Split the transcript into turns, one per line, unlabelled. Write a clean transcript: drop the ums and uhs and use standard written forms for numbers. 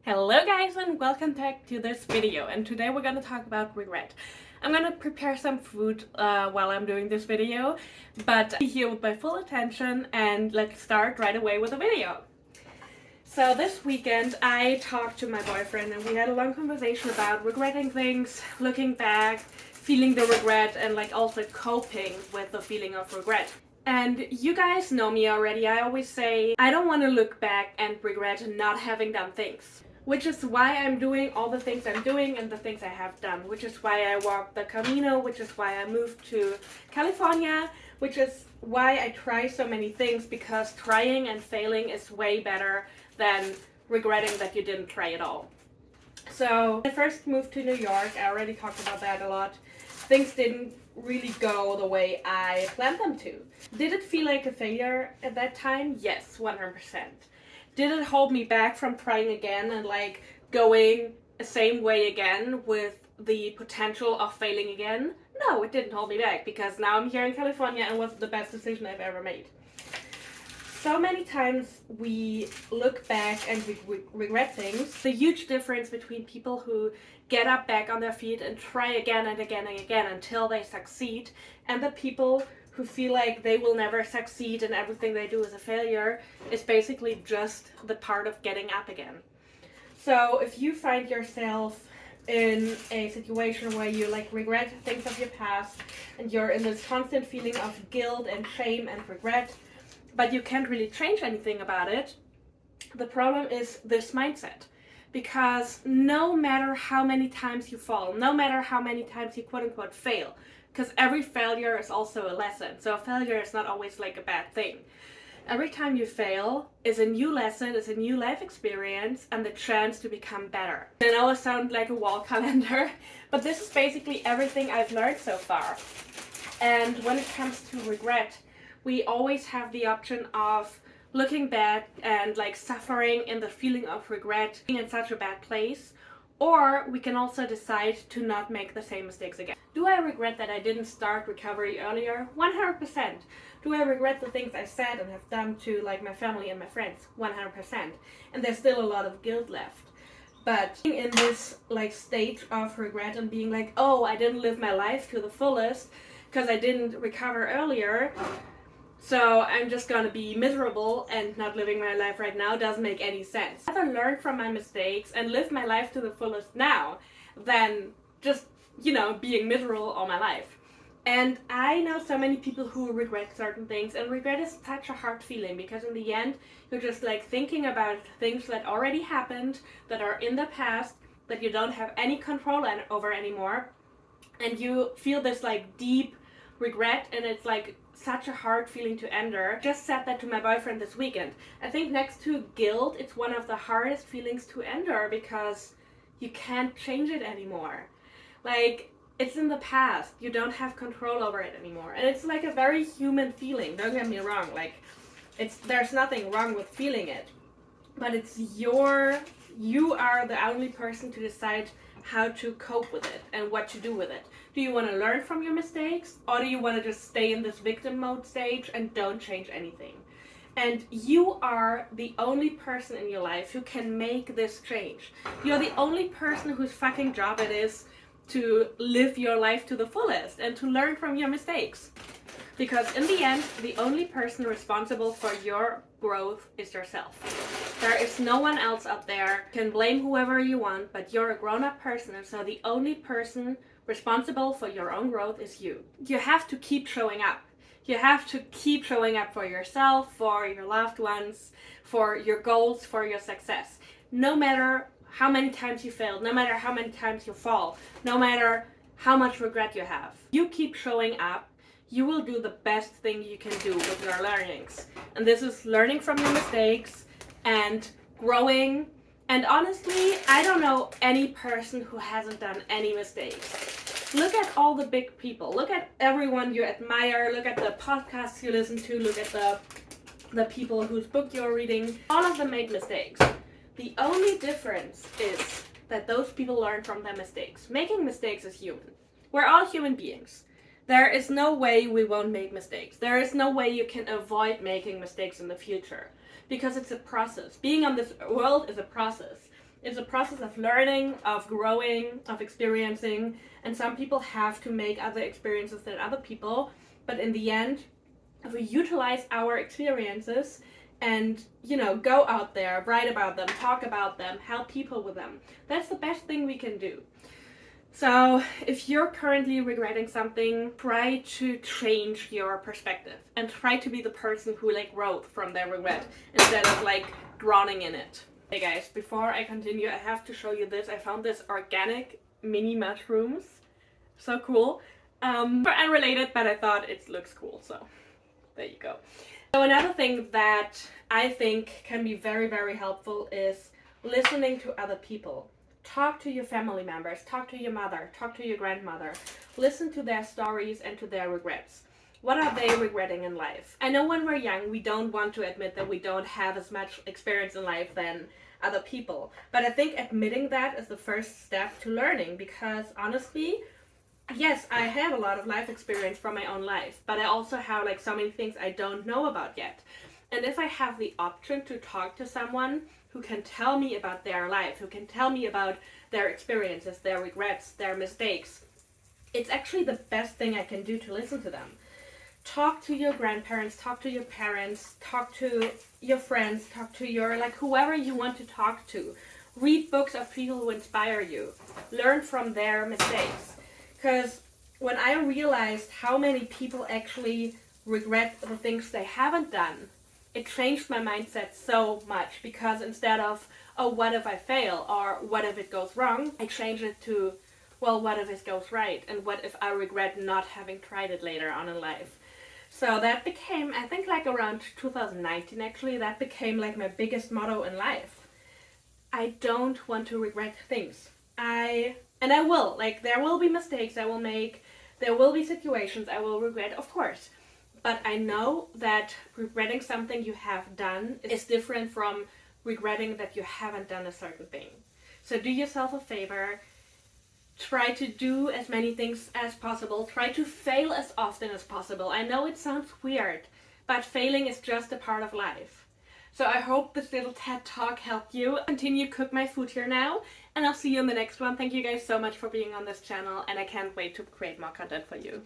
Hello guys and welcome back to this video, and today we're going to talk about regret. I'm going to prepare some food while I'm doing this video, but be here with my full attention and let's start right away with the video. So this weekend I talked to my boyfriend and we had a long conversation about regretting things, looking back, feeling the regret, and also coping with the feeling of regret. And you guys know me already. I always say I don't want to look back and regret not having done things. Which is why I'm doing all the things I'm doing and the things I have done. Which is why I walked the Camino, which is why I moved to California, which is why I try so many things, because trying and failing is way better than regretting that you didn't try at all. So I first moved to New York. I already talked about that a lot. Things didn't really go the way I planned them to. Did it feel like a failure at that time? Yes, 100%. Did it hold me back from trying again and going the same way again with the potential of failing again? No, it didn't hold me back, because now I'm here in California and it was the best decision I've ever made. So many times we look back and we regret things. The huge difference between people who get up back on their feet and try again and again and again until they succeed, and the people who feel like they will never succeed and everything they do is a failure, is basically just the part of getting up again. So if you find yourself in a situation where you regret things of your past and you're in this constant feeling of guilt and shame and regret, but you can't really change anything about it, the problem is this mindset. Because no matter how many times you fall, no matter how many times you quote-unquote fail, because every failure is also a lesson. So a failure is not always a bad thing. Every time you fail is a new lesson, is a new life experience, and the chance to become better. I know I sound like a wall calendar, but this is basically everything I've learned so far. And when it comes to regret, we always have the option of looking back and suffering in the feeling of regret, being in such a bad place, or we can also decide to not make the same mistakes again. Do I regret that I didn't start recovery earlier? 100%. Do I regret the things I said and have done to my family and my friends? 100%. And there's still a lot of guilt left. But being in this stage of regret and being oh, I didn't live my life to the fullest because I didn't recover earlier, so I'm just gonna be miserable and not living my life right now, doesn't make any sense. I'd rather learn from my mistakes and live my life to the fullest now than just, being miserable all my life. And I know so many people who regret certain things, and regret is such a hard feeling, because in the end, you're just thinking about things that already happened, that are in the past, that you don't have any control over anymore, and you feel this deep regret, and it's such a hard feeling to endure. Just said that to my boyfriend this weekend. I think next to guilt, it's one of the hardest feelings to endure, because you can't change it anymore. It's in the past. You don't have control over it anymore. And it's a very human feeling. Don't get me wrong. There's nothing wrong with feeling it. But you are the only person to decide how to cope with it and what to do with it. Do you want to learn from your mistakes, or do you want to just stay in this victim mode stage and don't change anything? And you are the only person in your life who can make this change. You're the only person whose fucking job it is to live your life to the fullest and to learn from your mistakes. Because in the end, the only person responsible for your growth is yourself. There is no one else out there. You can blame whoever you want, but you're a grown-up person, and so the only person responsible for your own growth is you. You have to keep showing up. You have to keep showing up for yourself, for your loved ones, for your goals, for your success. No matter how many times you fail, no matter how many times you fall, no matter how much regret you have. You keep showing up, you will do the best thing you can do with your learnings. And this is learning from your mistakes and growing. And honestly, I don't know any person who hasn't done any mistakes. Look at all the big people. Look at everyone you admire. Look at the podcasts you listen to. Look at the people whose book you're reading. All of them made mistakes. The only difference is that those people learn from their mistakes. Making mistakes is human. We're all human beings. There is no way we won't make mistakes. There is no way you can avoid making mistakes in the future, because it's a process. Being on this world is a process. It's a process of learning, of growing, of experiencing, and some people have to make other experiences than other people, but in the end, if we utilize our experiences and, you know, go out there, write about them, talk about them, help people with them, that's the best thing we can do. So if you're currently regretting something, try to change your perspective and try to be the person who like wrote from their regret instead of like drowning in it. Hey guys, before I continue, I have to show you this. I found this organic mini mushrooms. So cool. They're unrelated, but I thought it looks cool, so there you go. So another thing that I think can be very, very helpful is listening to other people. Talk to your family members, talk to your mother, talk to your grandmother. Listen to their stories and to their regrets. What are they regretting in life? I know when we're young, we don't want to admit that we don't have as much experience in life than other people. But I think admitting that is the first step to learning, because honestly, yes, I have a lot of life experience from my own life, but I also have like so many things I don't know about yet. And if I have the option to talk to someone who can tell me about their life, who can tell me about their experiences, their regrets, their mistakes, it's actually the best thing I can do to listen to them. Talk to your grandparents, talk to your parents, talk to your friends, talk to your, like, whoever you want to talk to. Read books of people who inspire you. Learn from their mistakes. Because when I realized how many people actually regret the things they haven't done, it changed my mindset so much, because instead of, oh, what if I fail, or what if it goes wrong, I changed it to, well, what if it goes right, and what if I regret not having tried it later on in life. So that became, I think like around 2019 actually, that became like my biggest motto in life. I don't want to regret things. I will, like, there will be mistakes I will make, there will be situations I will regret, of course. But I know that regretting something you have done is different from regretting that you haven't done a certain thing. So do yourself a favor. Try to do as many things as possible. Try to fail as often as possible. I know it sounds weird, but failing is just a part of life. So I hope this little TED Talk helped you. Continue cook my food here now, and I'll see you in the next one. Thank you guys so much for being on this channel, and I can't wait to create more content for you.